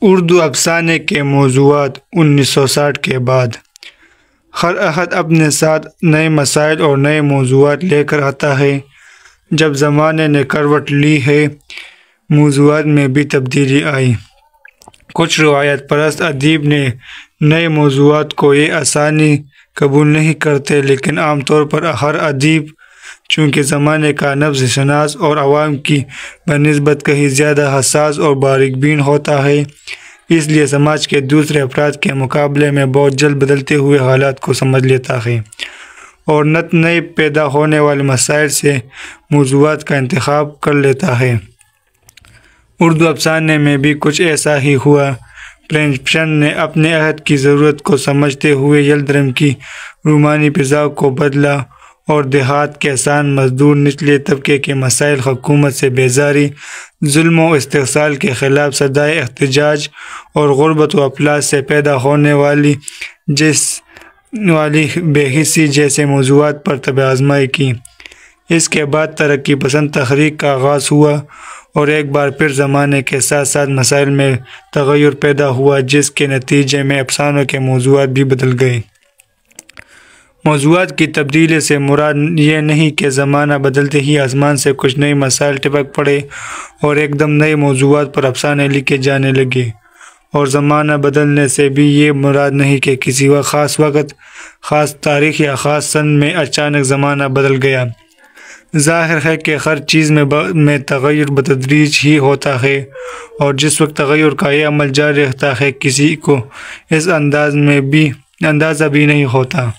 اردو افسانے کے موضوعات 1960 کے بعد ہر احد اپنے ساتھ نئے مسائل اور نئے موضوعات لے کر آتا ہے۔ جب زمانے نے کروٹ لی ہے، موضوعات میں بھی تبدیلی آئی۔ کچھ روایت پرست ادیب نے نئے موضوعات کو یہ آسانی قبول نہیں کرتے، لیکن عام طور پر ہر ادیب چونکہ زمانے کا نبض شناس اور عوام کی بنسبت کہیں زیادہ حساس اور باریک بین ہوتا ہے، اس لیے سماج کے دوسرے افراد کے مقابلے میں بہت جلد بدلتے ہوئے حالات کو سمجھ لیتا ہے اور نئے پیدا ہونے والے مسائل سے موضوعات کا انتخاب کر لیتا ہے۔ اردو افسانے میں بھی کچھ ایسا ہی ہوا۔ پریم چند نے اپنے عہد کی ضرورت کو سمجھتے ہوئے یلدرم کی رومانی فضا کو بدلا اور دیہات کے آسان مزدور، نچلے طبقے کے مسائل، حکومت سے بیزاری، ظلم و استحصال کے خلاف صدائے احتجاج اور غربت و افلاس سے پیدا ہونے والی بے حسی جیسے موضوعات پر طب آزمائی کی۔ اس کے بعد ترقی پسند تحریک کا آغاز ہوا اور ایک بار پھر زمانے کے ساتھ ساتھ مسائل میں تغیر پیدا ہوا، جس کے نتیجے میں افسانوں کے موضوعات بھی بدل گئے۔ موضوعات کی تبدیلی سے مراد یہ نہیں کہ زمانہ بدلتے ہی آسمان سے کچھ نئے مسائل ٹپک پڑے اور ایک دم نئے موضوعات پر افسانے لکھے جانے لگے، اور زمانہ بدلنے سے بھی یہ مراد نہیں کہ کسی خاص وقت، خاص تاریخ یا خاص سن میں اچانک زمانہ بدل گیا۔ ظاہر ہے کہ ہر چیز میں تغیر بتدریج ہی ہوتا ہے، اور جس وقت تغیر کا یہ عمل جاری رہتا ہے کسی کو اس اندازہ بھی نہیں ہوتا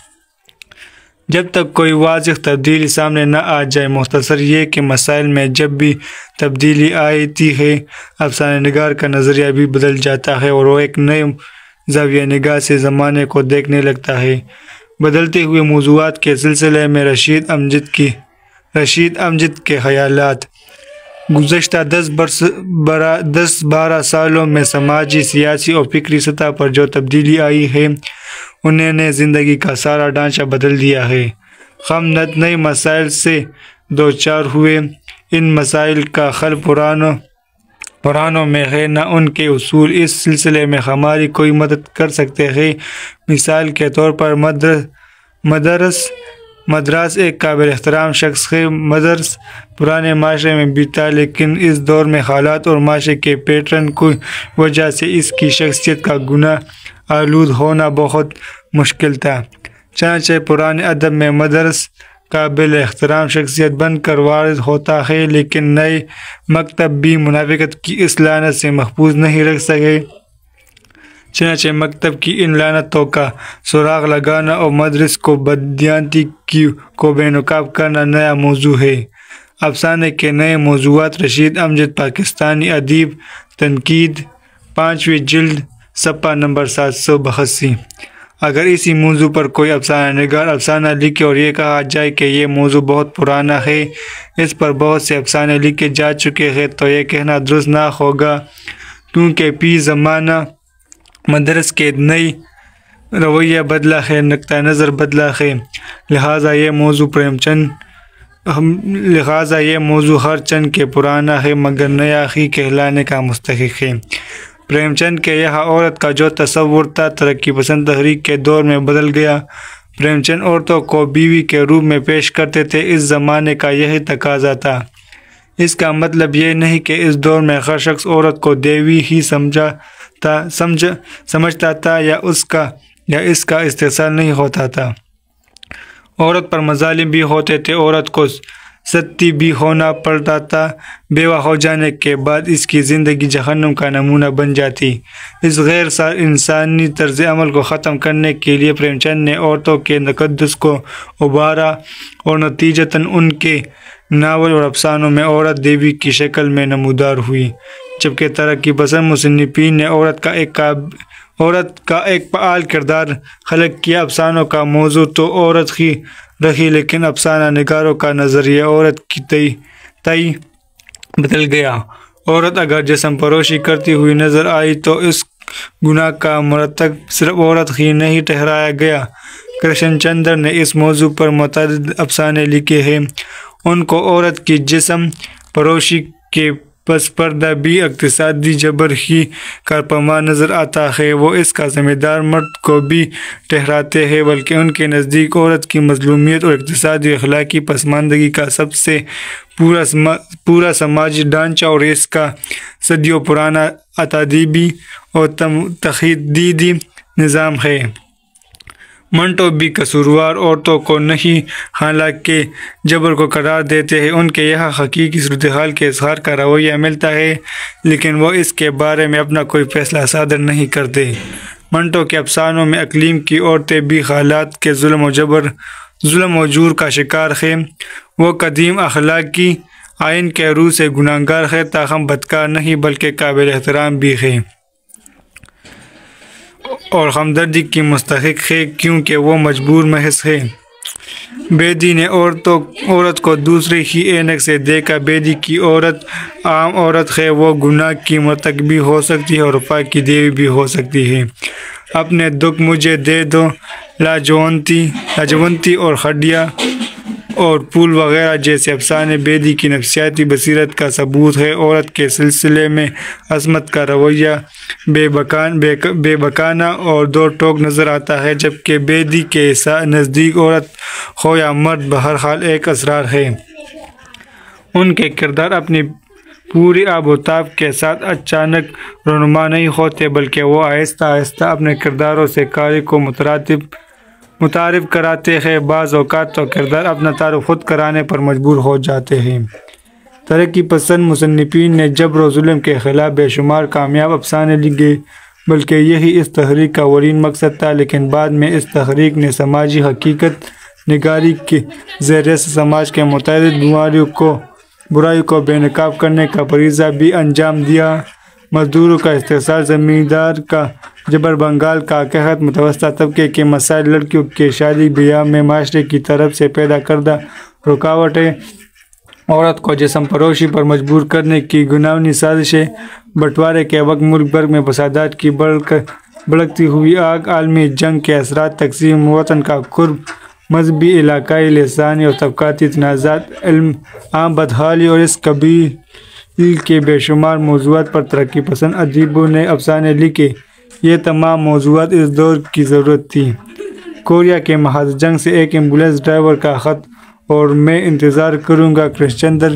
جب تک کوئی واضح تبدیلی سامنے نہ آ جائے۔ مختصر یہ کہ مسائل میں جب بھی تبدیلی آتی ہے، افسانہ نگار کا نظریہ بھی بدل جاتا ہے اور وہ ایک نئے زاویہ نگاہ سے زمانے کو دیکھنے لگتا ہے۔ بدلتے ہوئے موضوعات کے سلسلے میں رشید امجد کے خیالات۔ گزشتہ 10-12 سالوں میں سماجی، سیاسی اور فکری سطح پر جو تبدیلی آئی ہے، انہوں نے زندگی کا سارا ڈھانچہ بدل دیا ہے۔ ہم نئے مسائل سے دوچار ہوئے، ان مسائل کا حل پرانوں میں ہے، نہ ان کے حصول۔ اس سلسلے میں ہماری کوئی مدد کر سکتے ہیں۔ مثال کے طور پر مدراس ایک قابل احترام شخص ہے۔ مدرس پرانے معاشرے میں بھی تھا، لیکن اس دور میں حالات اور معاشرے کے پیٹرن کی وجہ سے اس کی شخصیت کا گناہ آلود ہونا بہت مشکل تھا۔ چنانچہ پرانے ادب میں مدرس قابل احترام شخصیت بن کر وارد ہوتا ہے، لیکن نئے مکتب بھی منافقت کی اس لعنت سے محفوظ نہیں رہ سکے۔ چنانچہ مکتب کی ان لعنتوں کا سراغ لگانا اور مدرس کو بددیانتی کو بے نقاب کرنا نیا موضوع ہے۔ افسانے کے نئے موضوعات۔ رشید امجد، پاکستانی ادیب، تنقید، 5ویں جلد، صفحہ نمبر 782۔ اگر اسی موضوع پر کوئی افسانہ نگار افسانہ لکھے اور یہ کہا جائے کہ یہ موضوع بہت پرانا ہے، اس پر بہت سے افسانے لکھے جا چکے ہیں، تو یہ کہنا درست نہ ہوگا، کیونکہ فی زمانہ مدرس کے نئی رویہ بدلا ہے، نقطہ نظر بدلا ہے، لہٰذا یہ موضوع ہر چند کے پرانا ہے مگر نیا ہی کہلانے کا مستحق ہے۔ پریم چند کے یہاں عورت کا جو تصور تھا، ترقی پسند تحریک کے دور میں بدل گیا۔ پریم چند عورتوں کو بیوی کے روپ میں پیش کرتے تھے، اس زمانے کا یہی تقاضا تھا۔ اس کا مطلب یہ نہیں کہ اس دور میں ہر شخص عورت کو دیوی ہی سمجھتا تھا یا اس کا استحصال نہیں ہوتا تھا۔ عورت پر مظالم بھی ہوتے تھے، عورت کو ستی بھی ہونا پڑتا تھا، بیوہ ہو جانے کے بعد اس کی زندگی جہنم کا نمونہ بن جاتی۔ اس غیر انسانی طرز عمل کو ختم کرنے کے لیے پریم چند نے عورتوں کے تقدس کو ابھارا اور نتیجتاً ان کے ناول اور افسانوں میں عورت دیوی کی شکل میں نمودار ہوئی، جبکہ ترقی پسند مصنفین نے عورت کا ایک فعال کردار خلق کیا۔ افسانوں کا موضوع تو عورت ہی رہی، لیکن افسانہ نگاروں کا نظریہ عورت کی تئیں بدل گیا۔ عورت اگر جسم فروشی کرتی ہوئی نظر آئی تو اس گناہ کا مرتکب صرف عورت ہی نہیں ٹھہرایا گیا۔ کرشن چندر نے اس موضوع پر متعدد افسانے لکھے ہیں۔ ان کو عورت کی جسم فروشی کے پس پردہ بھی اقتصادی جبر ہی کارپما نظر آتا ہے۔ وہ اس کا ذمہ دار مرد کو بھی ٹھہراتے ہیں، بلکہ ان کے نزدیک عورت کی مظلومیت اور اقتصادی اخلاقی پسماندگی کا سب سے پورا سماجی ڈھانچہ اور اس کا صدیوں پرانا تعدیبی اور تقلیدی نظام ہے۔ منٹو بھی قصوروار عورتوں کو نہیں، حالانکہ جبر کو قرار دیتے ہیں۔ ان کے یہاں حقیقی صورتحال کے اظہار کا رویہ ملتا ہے، لیکن وہ اس کے بارے میں اپنا کوئی فیصلہ صادر نہیں کرتے۔ منٹو کے افسانوں میں اقلیم کی عورتیں بھی حالات کے ظلم و جور کا شکار ہیں۔ وہ قدیم اخلاقی آئین کے روح سے گنہگار ہے، تاہم بدکار نہیں بلکہ قابل احترام بھی ہے اور ہمدردی کی مستحق ہے، کیونکہ وہ مجبور محض ہے۔ بیدی نے عورت کو دوسرے ہی اینک سے دیکھا۔ بیدی کی عورت عام عورت ہے، وہ گناہ کی مرتکب بھی ہو سکتی ہے اور وفا کی دیوی بھی ہو سکتی ہے۔ اپنے دکھ مجھے دے دو، لاجونتی اور ہڈیا اور پھول وغیرہ جیسے افسانے بیدی کی نفسیاتی بصیرت کا ثبوت ہے۔ عورت کے سلسلے میں عصمت کا رویہ بے بکانہ اور دو ٹوک نظر آتا ہے، جبکہ بیدی کے نزدیک عورت ہو یا مرد بہرحال ایک اسرار ہے۔ ان کے کردار اپنی پوری آب و تاب کے ساتھ اچانک رونما نہیں ہوتے، بلکہ وہ آہستہ آہستہ اپنے کرداروں سے قاری کو متعارف کراتے ہیں۔ بعض اوقات تو کردار اپنا تعارف خود کرانے پر مجبور ہو جاتے ہیں۔ ترقی پسند مصنفین نے جبر و ظلم کے خلاف بے شمار کامیاب افسانے لکھے، بلکہ یہی اس تحریک کا اولین مقصد تھا، لیکن بعد میں اس تحریک نے سماجی حقیقت نگاری کے ذریعے سے سماج کے متعدد برائی کو بے نقاب کرنے کا فریضہ بھی انجام دیا۔ مزدوروں کا استحصال، زمیندار کا جبر، بنگال کا قحط، متوسطہ طبقے کے مسائل، لڑکیوں کے شادی بیاہ میں معاشرے کی طرف سے پیدا کردہ رکاوٹیں، عورت کو جسم فروشی پر مجبور کرنے کی گھناؤنی سازشیں، بٹوارے کے وقت ملک بھر میں فسادات کی بھڑکتی ہوئی آگ، عالمی جنگ کے اثرات، تقسیم وطن کا قرب، مذہبی، علاقائی، لسانی اور طبقاتی تنازعات، علم عام بدحالی اور اس قبیل کے بے شمار موضوعات پر ترقی پسند ادیبوں نے افسانے لکھے۔ یہ تمام موضوعات اس دور کی ضرورت تھی۔ کوریا کے محاذ جنگ سے ایک ایمبولینس ڈرائیور کا خط اور میں انتظار کروں گا کرشن چندر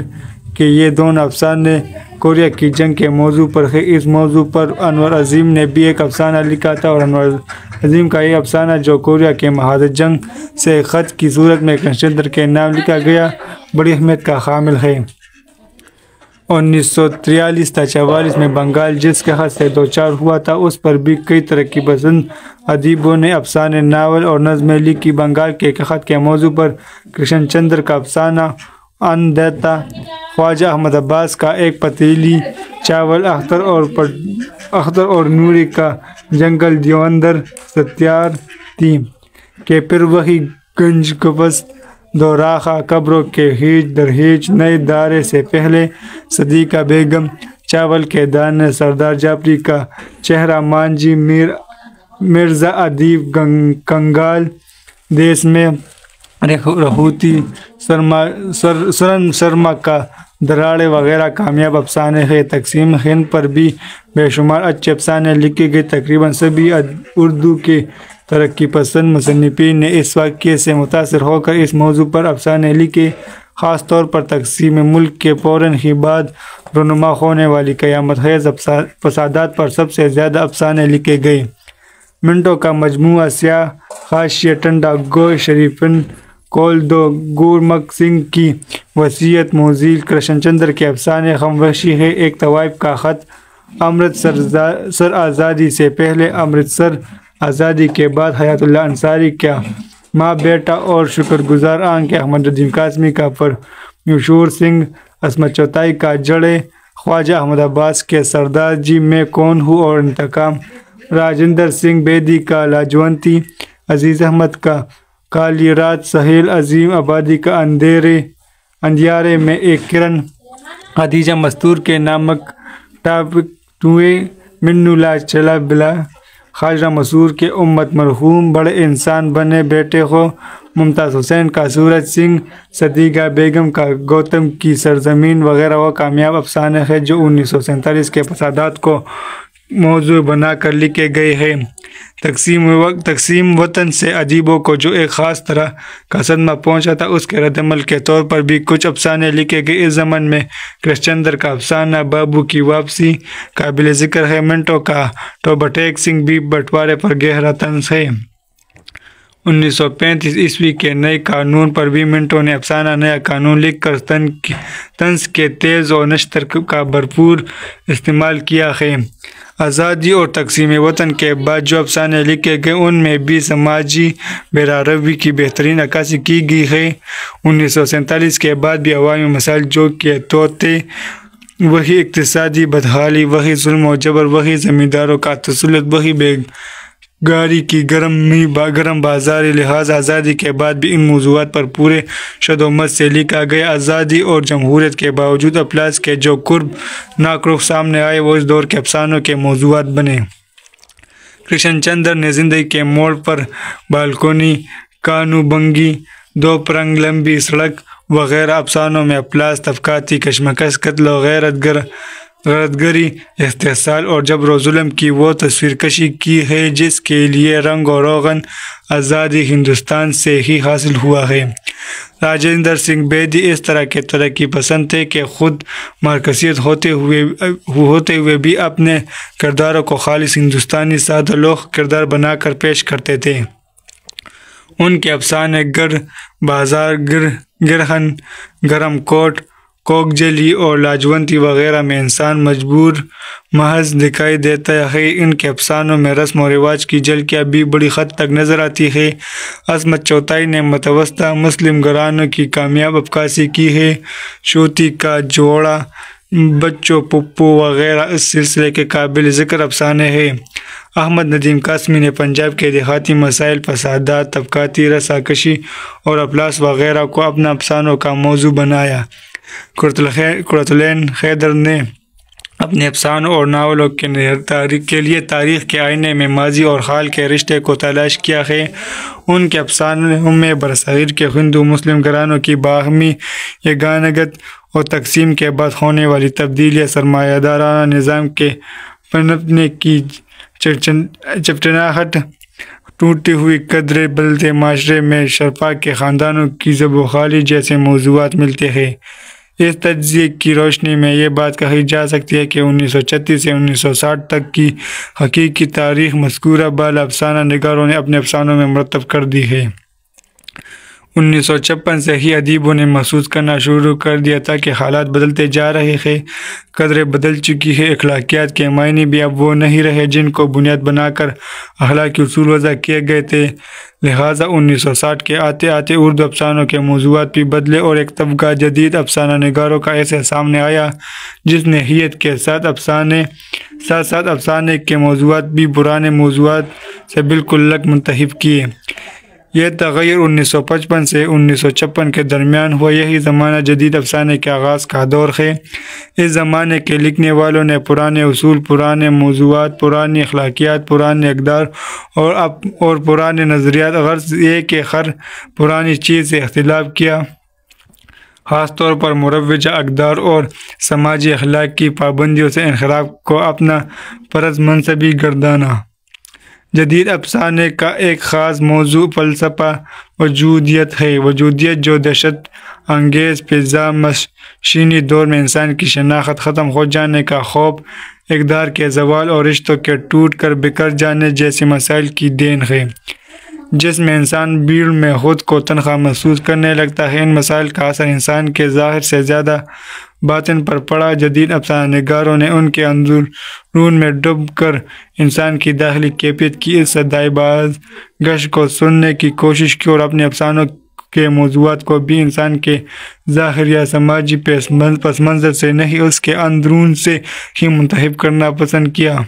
کے یہ دونوں افسانے کوریا کی جنگ کے موضوع پر ہے۔ اس موضوع پر انور عظیم نے بھی ایک افسانہ لکھا تھا، اور انور عظیم کا یہ افسانہ جو کوریا کے محاذ جنگ سے خط کی صورت میں کرشن چندر کے نام لکھا گیا، بڑی اہمیت کا حامل ہے۔ 1943 میں بنگال جس قحط سے دوچار ہوا تھا، اس پر بھی کئی ترقی پسند ادیبوں نے افسانے، ناول اور نظمیں لکھی۔ بنگال کے قحط کے موضوع پر کرشن چندر کا افسانہ ان دیتا، خواجہ احمد عباس کا ایک پتیلی چاول، اختر اور نوری کا جنگل، دیوندر ستیارتھی کے پھر وہی گنج گپست، دو راکھا قبروں کے ہیچ در ہیچ، نئے دارے سے پہلے، صدیقہ بیگم، چاول کے دانے، سردار جعفری کا چہرہ، مانجھی، مرزا ادیب، کنگال دیس میں رہوتی، سرن شرما کا دراڑے وغیرہ کامیاب افسانے ہیں۔ تقسیم ہند پر بھی بے شمار اچھے افسانے لکھے گئے۔ تقریباً سبھی اردو کے ترقی پسند مصنفین نے اس واقعے سے متاثر ہو کر اس موضوع پر افسانے لکھے۔ خاص طور پر تقسیم ملک کے فوراً ہی بعد رونما ہونے والی قیامت خیز فسادات پر سب سے زیادہ افسانے لکھے گئے۔ منٹو کا مجموعہ سیاہ حاشیہ، ٹنڈا گوئے، شریفن کول دو، گورمکھ سنگھ کی وصیت، موزیل، کرشن چندر کے افسانے، خموشی ہے ایک طوائف کا خط، امرتسر آزادی سے پہلے، امرتسر آزادی کے بعد، حیات اللہ انصاری کا ماں بیٹا اور شکر گزار آنکھ، احمد ندیم قاسمی کا پرمیشور سنگھ، عصمت چوتھائی کا جڑیں، خواجہ احمد عباس کے سردار جی میں کون ہوں اور انتقام، راجندر سنگھ بیدی کا لاجونتی، عزیز احمد کا کالی رات، سہیل عظیم آبادی کا اندھیارے میں ایک کرن، خدیجہ مستور کے نامک ٹاپوئے، منو لا چلا بلا، خاجرہ مسور کے امت مرحوم، بڑے انسان بنے بیٹھے ہو، ممتاز حسین کا سورج سنگھ، صدیقہ بیگم کا گوتم کی سرزمین وغیرہ وہ کامیاب افسانے ہیں جو 1947 کے فسادات کو موضوع بنا کر لکھے گئے ہیں۔ تقسیم وطن سے ادیبوں کو جو ایک خاص طرح کا صدمہ پہنچا تھا، اس کے رد عمل کے طور پر بھی کچھ افسانے لکھے گئے۔ اس زمن میں کرش چندر کا افسانہ بابو کی واپسی قابل ذکر ہے۔ منٹو کا توبہ ٹیک سنگھ بھی بٹوارے پر گہرا طنز ہے۔ 1935 عیسوی کے نئے قانون پر بھی منٹو نے افسانہ نیا قانون لکھ کر طنز کے تیز و نشتر کا بھرپور استعمال کیا ہے۔ آزادی اور تقسیم وطن کے بعد جو افسانے لکھے گئے ان میں بھی سماجی بیراروی کی بہترین عکاسی کی گئی ہے۔ 1947 کے بعد بھی عوامی مسائل جو کہ توتے، وہی اقتصادی بدحالی، وہی ظلم و جبر، وہی زمینداروں کا تسلط، وہی بیگاری کی گرم بازاری، لہذا آزادی کے بعد بھی ان موضوعات پر پورے شدومت سے لکھا گیا۔ آزادی اور جمہوریت کے باوجود افلاس کے جو قرب ناک رخ سامنے آئے وہ اس دور کے افسانوں کے موضوعات بنے۔ کرشن چندر نے زندگی کے موڑ پر بالکونی، کانو بنگی، دو پرنگ لمبی سڑک وغیرہ افسانوں میں افلاس، طبقاتی کشمکش، قتل و غارت گری، استحصال اور جبر و ظلم کی وہ تصویر کشی کی ہے جس کے لیے رنگ و روغن آزادی ہندوستان سے ہی حاصل ہوا ہے۔ راجندر سنگھ بیدی اس طرح کے ترقی پسند تھے کہ خود مارکسیت ہوتے ہوئے بھی اپنے کرداروں کو خالص ہندوستانی سادہ لوح کردار بنا کر پیش کرتے تھے۔ ان کے افسانے گر بازار، گرہن، گرم کوٹ، کوک جلی اور لاجونتی وغیرہ میں انسان مجبور محض دکھائی دیتا ہے۔ ان کے افسانوں میں رسم و رواج کی جھلکیاں بھی بڑی حد تک نظر آتی ہے۔ عصمت چوتھائی نے متوسطہ مسلم گھرانوں کی کامیاب عکاسی کی ہے۔ شوتی کا جوڑا، بچو پپو وغیرہ اس سلسلے کے قابل ذکر افسانے ہیں۔ احمد ندیم قاسمی نے پنجاب کے دیہاتی مسائل، فسادات، طبقاتی رساکشی اور افلاس وغیرہ کو اپنا افسانوں کا موضوع بنایا۔ قرۃ-العین حیدر نے اپنے افسانوں اور ناولوں کے لیے تاریخ کے آئینے میں ماضی اور حال کے رشتے کو تلاش کیا ہے۔ ان کے افسانوں میں برصغیر کے ہندو مسلم گھرانوں کی باہمی یگانگت اور تقسیم کے بعد ہونے والی تبدیلیاں، سرمایہ دارانہ نظام کے پنپنے کی چپچپاہٹ، ٹوٹی ہوئی قدریں، بدلتے معاشرے میں شرپا کے خاندانوں کی زب و خالی جیسے موضوعات ملتے ہیں۔ اس تجزیے کی روشنی میں یہ بات کہی جا سکتی ہے کہ 1936 سے 1960 تک کی حقیقی تاریخ مذکورہ بالا افسانہ نگاروں نے اپنے افسانوں میں مرتب کر دی ہے۔ 1956 سے ہی ادیبوں نے محسوس کرنا شروع کر دیا تھا کہ حالات بدلتے جا رہے ہیں، قدریں بدل چکی ہیں، اخلاقیات کے معنی بھی اب وہ نہیں رہے جن کو بنیاد بنا کر اخلاقی اصول وضع کیے گئے تھے۔ لہٰذا 1960 کے آتے آتے اردو افسانوں کے موضوعات بھی بدلے اور ایک طبقہ جدید افسانہ نگاروں کا ایسے سامنے آیا جس نے حیت کے ساتھ ساتھ افسانے کے موضوعات بھی پرانے موضوعات سے بالکل الگ منتخب کیے۔ یہ تغیر 1955 سے 1956 کے درمیان ہوا۔ یہی زمانہ جدید افسانے کے آغاز کا دور ہے۔ اس زمانے کے لکھنے والوں نے پرانے اصول، پرانے موضوعات، پرانی اخلاقیات، پرانے اقدار اور پرانے نظریات، غرض یہ کہ ہر پرانی چیز سے اختلاف کیا، خاص طور پر مروجہ اقدار اور سماجی اخلاق کی پابندیوں سے انحراف کو اپنا فرض منصبی گردانا۔ جدید افسانے کا ایک خاص موضوع فلسفہ وجودیت ہے۔ وجودیت جو دہشت انگیز فضا مشینی دور میں انسان کی شناخت ختم ہو جانے کا خوف، اقدار کے زوال اور رشتوں کے ٹوٹ کر بکھر جانے جیسے مسائل کی دین ہے، جس میں انسان بھیڑ میں خود کو تنہا محسوس کرنے لگتا ہے۔ ان مسائل کا اثر انسان کے ظاہر سے زیادہ باطن پر پڑا۔ جدید افسانہ نگاروں نے ان کے اندرون میں ڈوب کر انسان کی داخلی کیفیت کی اس صدائے باز گشت کو سننے کی کوشش کی اور اپنے افسانوں کے موضوعات کو بھی انسان کے ظاہر یا سماجی پس منظر سے نہیں، اس کے اندرون سے ہی منتخب کرنا پسند کیا۔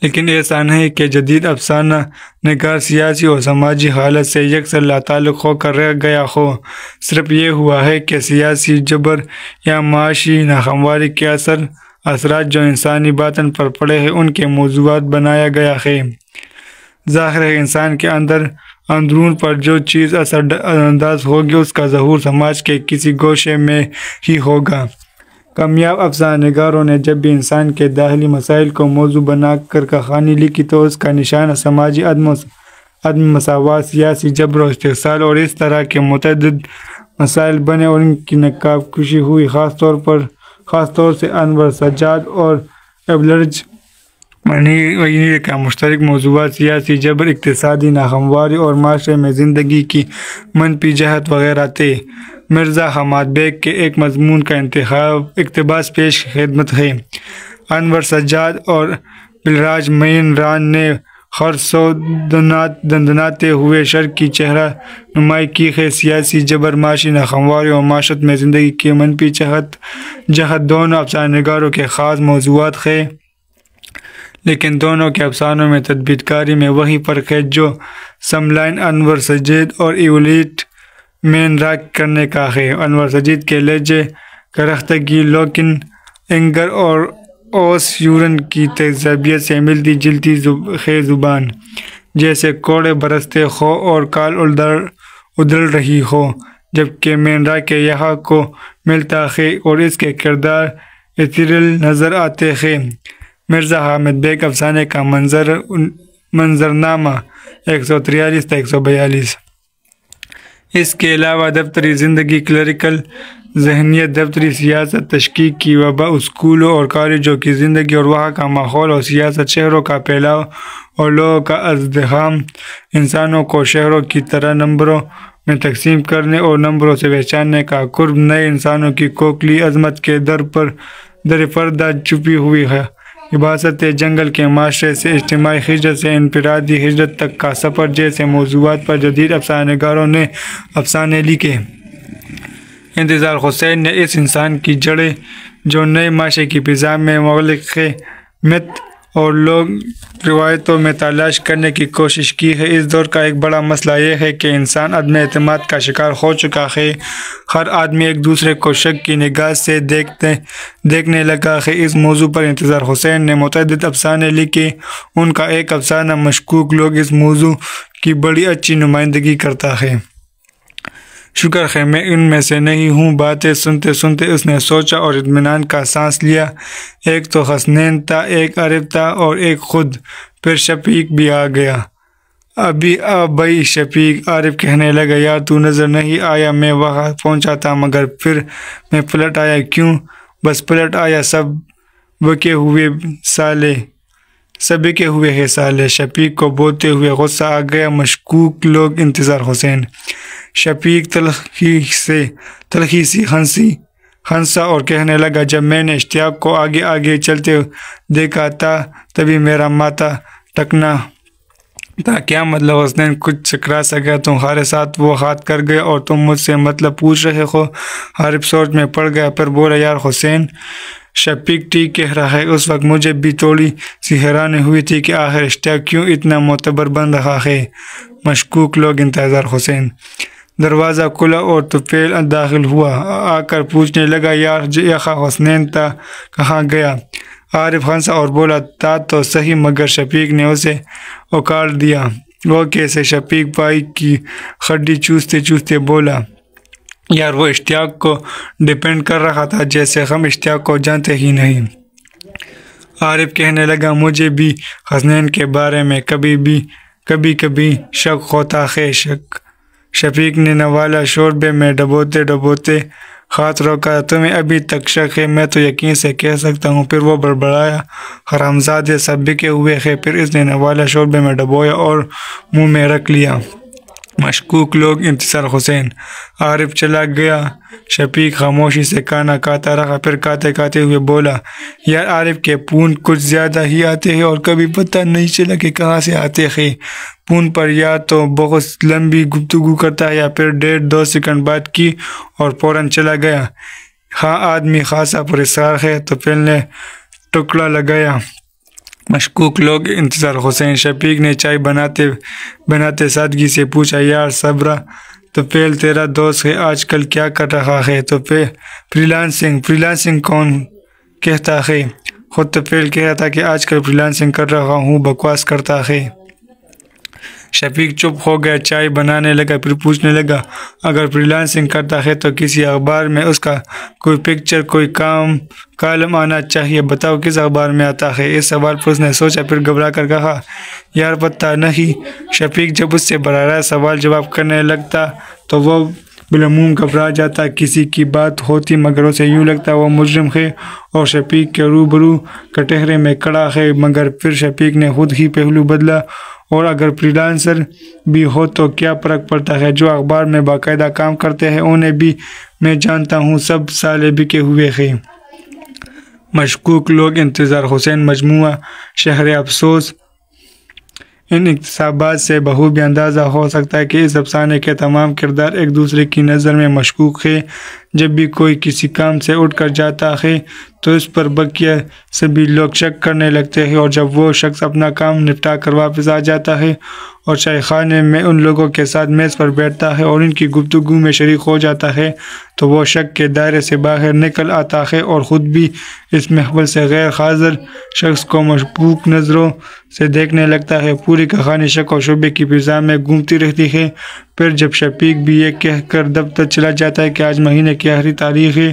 لیکن ایسا نہیں کہ جدید افسانہ نگار سیاسی اور سماجی حالت سے یکسر لاتعلق ہو کر رہ گیا ہو۔ صرف یہ ہوا ہے کہ سیاسی جبر یا معاشی ناہمواری کے اثرات جو انسانی باطن پر پڑے ہیں ان کے موضوعات بنایا گیا ہے۔ ظاہر ہے انسان کے اندر اندرون پر جو چیز اثر انداز ہوگی اس کا ظہور سماج کے کسی گوشے میں ہی ہوگا۔ کامیاب افسانہ نگاروں نے جب بھی انسان کے داخلی مسائل کو موضوع بنا کر کہانی لکھی تو اس کا نشانہ سماجی عدم مساوات، سیاسی جبر و استحصال اور اس طرح کے متعدد مسائل بنے اور ان کی نقاب کشی ہوئی۔ خاص طور سے انور سجاد اور ایبلرج منی کا مشترک موضوعات سیاسی جبر، اقتصادی ناہمواری اور معاشرے میں زندگی کی منفی جہت وغیرہ تھے۔ مرزا حماد بیگ کے ایک مضمون کا اقتباس پیش خدمت ہے۔ انور سجاد اور بلراج معین ران نے خرسو دندناتے ہوئے شر کی چہرہ نمائی کی ہے۔ سیاسی جبر، معاشی ناہمواری اور معاشرت میں زندگی کی منفی جہت دونوں افسانہ نگاروں کے خاص موضوعات ہیں، لیکن دونوں کے افسانوں میں تدبیر کاری میں وہی فرق ہے جو سملائن انور سجاد اور ایولیٹ مین را کرنے کا ہے۔ انور سجاد کے لہجے کرختگی، لوکن انگر اور اوس یورن کی تہذیبیت سے ملتی جلتی ہے زبان، جیسے کوڑے برستے ہو اور کال ادھل رہی ہو، جبکہ مین را کے یہاں کو ملتا ہے اور اس کے کردار ایتھریل نظر آتے ہیں۔ مرزا حامد بیگ افسانے کا منظرنامہ 143 تا 142۔ اس کے علاوہ دفتری زندگی، کلریکل ذہنیت، دفتری سیاست، تشکیک کی وبا، اسکولوں اور کالجوں کی زندگی اور وہاں کا ماحول اور سیاست، شہروں کا پھیلاؤ اور لوگوں کا ازدحام، انسانوں کو شہروں کی طرح نمبروں میں تقسیم کرنے اور نمبروں سے پہچاننے کا قرب، نئے انسانوں کی کھوکھلی عظمت کے در پردہ چھپی ہوئی ہے، حباست جنگل کے معاشرے سے اجتماعی ہجرت سے انفرادی ہجرت تک کا سفر جیسے موضوعات پر جدید افسانہ نگاروں نے افسانے لکھے۔ انتظار حسین نے اس انسان کی جڑیں جو نئے معاشرے کی فضا میں معلق ہے، مت اور لوک روایتوں میں تلاش کرنے کی کوشش کی ہے۔ اس دور کا ایک بڑا مسئلہ یہ ہے کہ انسان عدم اعتماد کا شکار ہو چکا ہے، ہر آدمی ایک دوسرے کو شک کی نگاہ سے دیکھنے لگا ہے۔ اس موضوع پر انتظار حسین نے متعدد افسانے لکھے، ان کا ایک افسانہ مشکوک لوگ اس موضوع کی بڑی اچھی نمائندگی کرتا ہے۔ شکر ہے میں ان میں سے نہیں ہوں۔ باتیں سنتے سنتے اس نے سوچا اور اطمینان کا سانس لیا۔ ایک تو حسنین تھا، ایک عارف تھا اور ایک خود، پھر شفیق بھی آ گیا۔ بھائی شفیق، عارف کہنے لگا، یار تو نظر نہیں آیا، میں وہاں پہنچا تھا مگر پھر میں پلٹ آیا۔ کیوں؟ بس پلٹ آیا، سب بکے ہوئے ہیں سالے۔ شفیق کو بولتے ہوئے غصہ آ گیا۔ مشکوک لوگ انتظار حسین۔ شفیق تلخی سی ہنسا اور کہنے لگا، جب میں نے اشتیاق کو آگے چلتے دیکھا تھا تبھی میرا ماتھا ٹکنا تھا۔ کیا مطلب؟ حسنین کچھ چکرا سا گیا، تمہارے ساتھ وہ ہاتھ کر گیا اور تم مجھ سے مطلب پوچھ رہے ہو؟ عارف سوچ میں پڑ گیا، پھر بولا، یار حسین، شفیق ٹھیک کہہ رہا ہے۔ اس وقت مجھے بھی تھوڑی سی حیرانی ہوئی تھی کہ آخر اشتیاق کیوں اتنا معتبر بن رہا ہے۔ مشکوک لوگ انتظار حسین۔ دروازہ کھلا اور طفیل داخل ہوا، آ کر پوچھنے لگا، یار یہاں حسنین تھا، کہاں گیا؟ عارف ہنسا اور بولا، تھا تو صحیح مگر شفیق نے اسے اکاڑ دیا۔ وہ کیسے؟ شفیق بھائی کی ہڈی چوستے بولا، یار وہ اشتیاق کو ڈیپینڈ کر رہا تھا جیسے ہم اشتیاق کو جانتے ہی نہیں۔ عارف کہنے لگا، مجھے بھی حسنین کے بارے میں کبھی شک ہوتا ہے۔ شفیق نے نوالا شوربے میں ڈبوتے ہاتھ روکا، تمہیں ابھی تک شک ہے؟ میں تو یقین سے کہہ سکتا ہوں۔ پھر وہ بڑبڑایا، حرامزادے سب بکے ہوئے ہیں۔ پھر اس نے نوالا شوربے میں ڈبویا اور منہ میں رکھ لیا۔ مشکوک لوگ انتظار حسین۔ عارف چلا گیا، شفیق خاموشی سے کھانا کھاتا رہا، پھر کھاتے ہوئے بولا، یار عارف کے پون کچھ زیادہ ہی آتے ہیں اور کبھی پتہ نہیں چلا کہ کہاں سے آتے ہیں۔ پون پر یا تو بہت لمبی گفتگو کرتا ہے یا پھر 1.5-2 سیکنڈ بات کی اور فوراً چلا گیا۔ ہاں آدمی خاصا پراسرار ہے۔ تو پھر نے ٹکڑا لگایا۔ مشکوک لوگ انتظار حسین۔ شفیق نے چائے بناتے سادگی سے پوچھا، یار صبرا، طفیل تیرا دوست ہے، آج کل کیا کر رہا ہے؟ تو فری لانسنگ کون کہتا ہے؟ خود طفیل کہہ رہا تھا کہ آج کل فری لانسنگ کر رہا ہوں، بکواس کرتا ہے۔ شفیق چپ ہو گیا، چائے بنانے لگا، پھر پوچھنے لگا اگر فری لانسنگ کرتا ہے تو کسی اخبار میں اس کا کوئی پکچر، کوئی کالم آنا چاہیے، بتاؤ کس اخبار میں آتا ہے؟ اس سوال پر اس نے سوچا، پھر گھبرا کر کہا یار پتہ نہیں۔ شفیق جب اس سے براہ راست سوال جواب کرنے لگتا تو وہ بالعموم گھبرا جاتا، کسی کی بات ہوتی مگر اسے یوں لگتا وہ مجرم ہے اور شفیق کے روبرو کٹہرے میں کھڑا ہے۔ مگر پھر شفیق نے خود ہی پہلو بدلا، اور اگر فری لانسر بھی ہو تو کیا فرق پڑتا ہے، جو اخبار میں باقاعدہ کام کرتے ہیں انہیں بھی میں جانتا ہوں، سب سالے بکے ہوئے ہیں۔ مشکوک لوگ، انتظار حسین، مجموعہ شہر افسوس۔ ان اقتباسات سے بخوبی اندازہ ہو سکتا ہے کہ اس افسانے کے تمام کردار ایک دوسرے کی نظر میں مشکوک ہیں۔ جب بھی کوئی کسی کام سے اٹھ کر جاتا ہے تو اس پر بقیہ سبھی لوگ شک کرنے لگتے ہیں، اور جب وہ شخص اپنا کام نپٹا کر واپس آ جاتا ہے اور چائے خانے میں ان لوگوں کے ساتھ میز پر بیٹھتا ہے اور ان کی گفتگو میں شریک ہو جاتا ہے تو وہ شک کے دائرے سے باہر نکل آتا ہے اور خود بھی اس محفل سے غیر حاضر شخص کو مشکوک نظروں سے دیکھنے لگتا ہے۔ پوری کہانی شک و شبے کی فضا میں گھومتی رہتی ہے۔ پھر جب شفیق بھی یہ کہہ کر دفتر چلا جاتا ہے کہ آج مہینے کی آخری تاریخ ہے،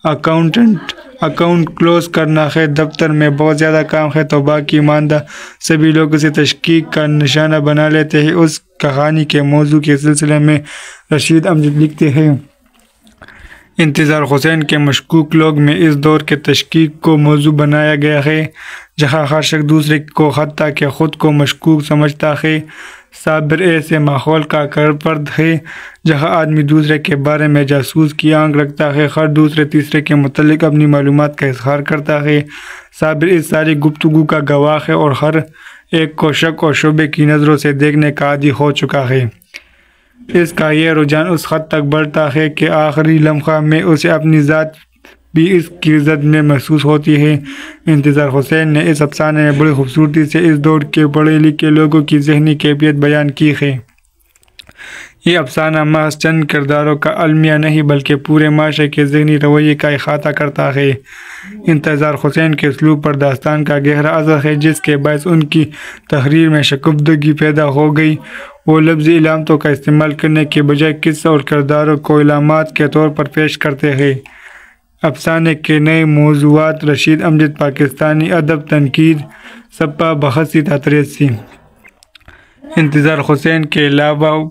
اکاؤنٹ کلوز کرنا ہے، دفتر میں بہت زیادہ کام ہے، تو باقی ماندہ سبھی لوگ اسے تشکیک کا نشانہ بنا لیتے ہیں۔ اس کہانی کے موضوع کے سلسلے میں رشید امجد لکھتے ہیں، انتظار حسین کے مشکوک لوگ میں اس دور کے تشکیک کو موضوع بنایا گیا ہے جہاں ہر شخص دوسرے کو حتیٰ کہ خود کو مشکوک سمجھتا ہے۔ صابر ایسے ماحول کا کارپرد ہے جہاں آدمی دوسرے کے بارے میں جاسوس کی آنکھ رکھتا ہے، ہر دوسرے تیسرے کے متعلق اپنی معلومات کا اظہار کرتا ہے۔ صابر اس ساری گفتگو کا گواہ ہے اور ہر ایک کو شک اور شبے کی نظروں سے دیکھنے کا عادی ہو چکا ہے۔ اس کا یہ رجحان اس حد تک بڑھتا ہے کہ آخری لمحہ میں اسے اپنی ذات بھی اس کی زد میں محسوس ہوتی ہے۔ انتظار حسین نے اس افسانے میں بڑی خوبصورتی سے اس دور کے پڑھے لکھے لوگوں کی ذہنی کیفیت بیان کی ہے۔ یہ افسانہ محض چند کرداروں کا المیہ نہیں بلکہ پورے معاشرے کے ذہنی رویے کا احاطہ کرتا ہے۔ انتظار حسین کے اسلوب پر داستان کا گہرا اثر ہے جس کے باعث ان کی تحریر میں شکفتگی پیدا ہو گئی۔ وہ لفظی علامتوں کا استعمال کرنے کے بجائے قصہ اور کرداروں کو علامات کے طور پر پیش کرتے ہیں۔ افسانے کے نئے موضوعات، رشید امجد، پاکستانی ادب، تنقید، صفحہ 82-83۔ انتظار حسین کے علاوہ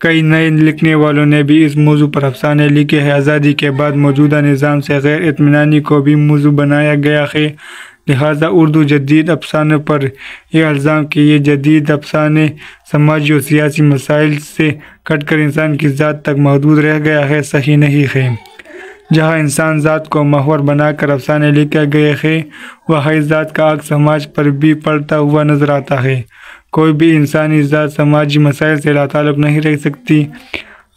کئی نئے لکھنے والوں نے بھی اس موضوع پر افسانے لکھے ہیں۔ آزادی کے بعد موجودہ نظام سے غیر اطمینانی کو بھی موضوع بنایا گیا ہے، لہٰذا اردو جدید افسانوں پر یہ الزام کہ یہ جدید افسانے سماجی اور سیاسی مسائل سے کٹ کر انسان کی ذات تک محدود رہ گیا ہے، صحیح نہیں ہے۔ جہاں انسان ذات کو محور بنا کر افسانے لکھے گئے ہیں وہاں اس ذات کا عکس سماج پر بھی پڑتا ہوا نظر آتا ہے۔ کوئی بھی انسانی ذات سماجی مسائل سے لا تعلق نہیں رہ سکتی۔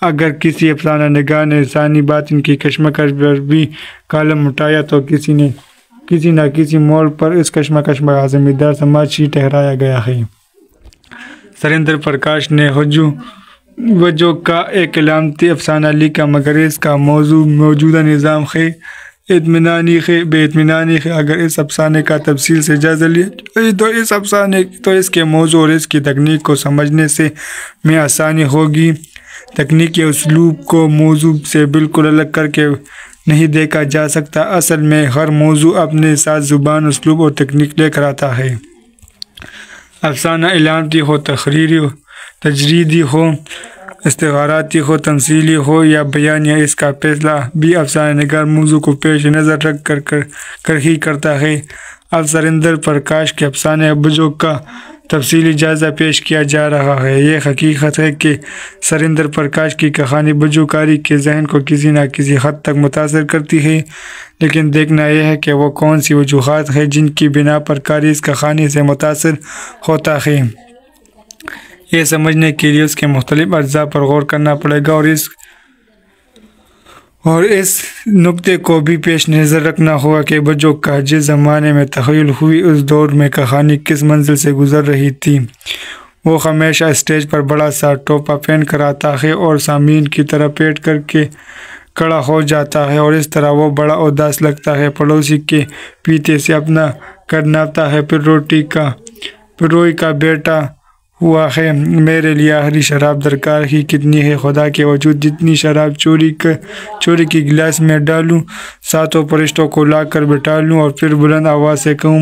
اگر کسی افسانہ نگار نے انسانی باطن کی کشمکش پر بھی کالم اٹھایا تو کسی نہ کسی موڑ پر اس کشمکش کا ذمہ دار سماج ہی ٹھہرایا گیا ہے۔ سریندر پرکاش نے وجہ کا ایک علامتی افسانہ لکھا مگر اس کا موضوع موجودہ نظام ہے، اطمینانی ہے، بے اطمینانی ہے۔ اگر اس افسانے کا تفصیل سے جائزہ لیا جائے تو اس کے موضوع اور اس کی تکنیک کو سمجھنے میں آسانی ہوگی۔ تکنیکی اسلوب کو موضوع سے بالکل الگ کر کے نہیں دیکھا جا سکتا، اصل میں ہر موضوع اپنے ساتھ زبان، اسلوب اور تکنیک لے کر آتا ہے۔ افسانہ علامتی ہو، تجریدی ہو، استعاراتی ہو، تمثیلی ہو یا بیانیہ، اس کا فیصلہ بھی افسانہ نگار موضوع کو پیش نظر رکھ کر ہی کرتا ہے۔ اب سریندر پرکاش کے افسانے وجہ کا تفصیلی جائزہ پیش کیا جا رہا ہے۔ یہ حقیقت ہے کہ سریندر پرکاش کی کہانی وجہ کاری کے ذہن کو کسی نہ کسی حد تک متاثر کرتی ہے، لیکن دیکھنا یہ ہے کہ وہ کون سی وجوہات ہیں جن کی بنا پر قاری اس کہانی سے متاثر ہوتا ہے۔ یہ سمجھنے کے لیے اس کے مختلف اجزاء پر غور کرنا پڑے گا اور اس نقطے کو بھی پیش نظر رکھنا ہوگا کہ وجہ کا جس زمانے میں تخیل ہوئی اس دور میں کہانی کس منزل سے گزر رہی تھی۔ وہ ہمیشہ اسٹیج پر بڑا سا ٹوپا پہن کر آتا ہے اور سامعین کی طرح پیٹ کر کے کھڑا ہو جاتا ہے اور اس طرح وہ بڑا اداس لگتا ہے، پڑوسی کے پیتے سے اپنا قد ناپتا ہے، پھر روئی کا بیٹا ہوا ہے۔ میرے لیے آخری شراب درکار ہی کتنی ہے، خدا کے وجود جتنی شراب چوری کی گلاس میں ڈالوں، ساتوں فرشتوں کو لا کر بٹھا لوں اور پھر بلند آواز سے کہوں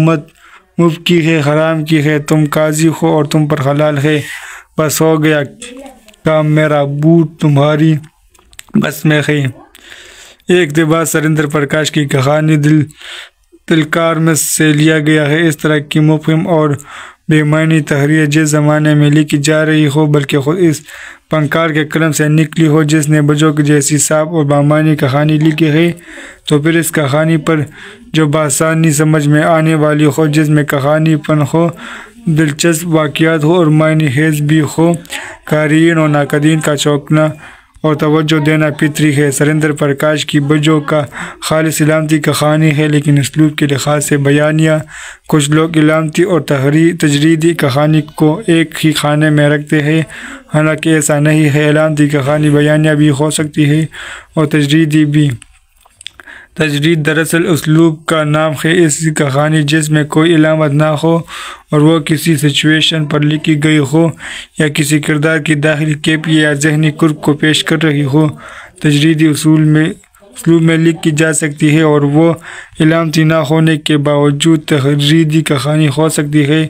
مفت کی ہے، حرام کی ہے، تم قاضی ہو اور تم پر حلال ہے، بس ہو گیا کام میرا، بوٹ تمہاری بس میں ہے۔ ایک اقتباس سریندر پرکاش کی کہانی دلکار میں سے لیا گیا ہے۔ اس طرح کی مبہم اور بے معنی تحریر جس زمانے میں لکھی جا رہی ہو، بلکہ خود اس فنکار کے قلم سے نکلی ہو جس نے بجوک جیسی صاف اور بامعنی کہانی لکھی ہے، تو پھر اس کہانی پر جو بآسانی سمجھ میں آنے والی ہو، جس میں کہانی پن ہو، دلچسپ واقعات ہو اور معنی خیز بھی ہو، قارئین اور ناقدین کا چونکنا اور توجہ دینا فطری ہے۔ سریندر پرکاش کی بجوک کا خالص علامتی کہانی ہے، لیکن اسلوب کے لحاظ سے بیانیہ۔ کچھ لوگ علامتی اور تجریدی کہانی کو ایک ہی خانے میں رکھتے ہیں، حالانکہ ایسا نہیں ہے۔ علامتی کہانی بیانیہ بھی ہو سکتی ہے اور تجریدی بھی۔ تجرید دراصل اسلوب کا نام ہے۔ ایسی کہانی جس میں کوئی علامت نہ ہو اور وہ کسی سچویشن پر لکھی گئی ہو یا کسی کردار کی داخلی کیفیت یا ذہنی قرب کو پیش کر رہی ہو، تجریدی اسلوب میں لکھی جا سکتی ہے اور وہ علامتی نہ ہونے کے باوجود تجریدی کہانی ہو سکتی ہے۔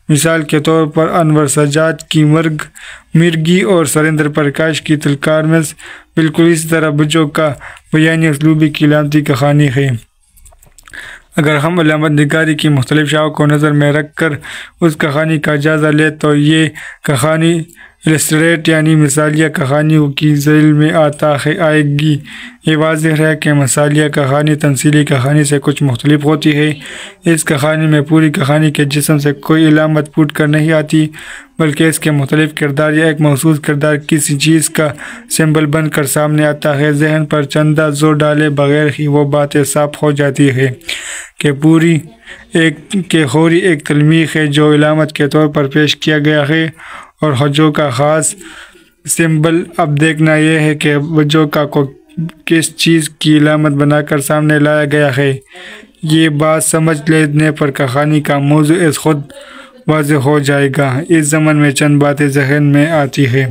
مثال کے طور پر انور سجاد کی مرگی اور سریندر پرکاش کی دلکارمز بالکل اسی طرح بجوک کا بیانیہ اسلوبی کی علامتی کہانی ہے۔ اگر ہم علامت نگاری کی مختلف شاخوں کو نظر میں رکھ کر اس کہانی کا جائزہ لیں تو یہ کہانی السٹریٹ یعنی مثالیہ کہانی کی ذیل میں آئے گی۔ یہ واضح ہے کہ مثالیہ کہانی تمثیلی کہانی سے کچھ مختلف ہوتی ہے۔ اس کہانی میں پوری کہانی کے جسم سے کوئی علامت پھوٹ کر نہیں آتی، بلکہ اس کے مختلف کردار یا ایک مخصوص کردار کسی چیز کا سمبل بن کر سامنے آتا ہے۔ ذہن پر چندہ زور ڈالے بغیر ہی وہ باتیں صاف ہو جاتی ہے کہ ہوری ایک تلمیح ہے جو علامت کے طور پر پیش کیا گیا ہے اور حجوں کا خاص سمبل۔ اب دیکھنا یہ ہے کہ بجوکا کو کس چیز کی علامت بنا کر سامنے لایا گیا ہے۔ یہ بات سمجھ لینے پر کہانی کا موضوع از خود واضح ہو جائے گا۔ اس ضمن میں چند باتیں ذہن میں آتی ہیں۔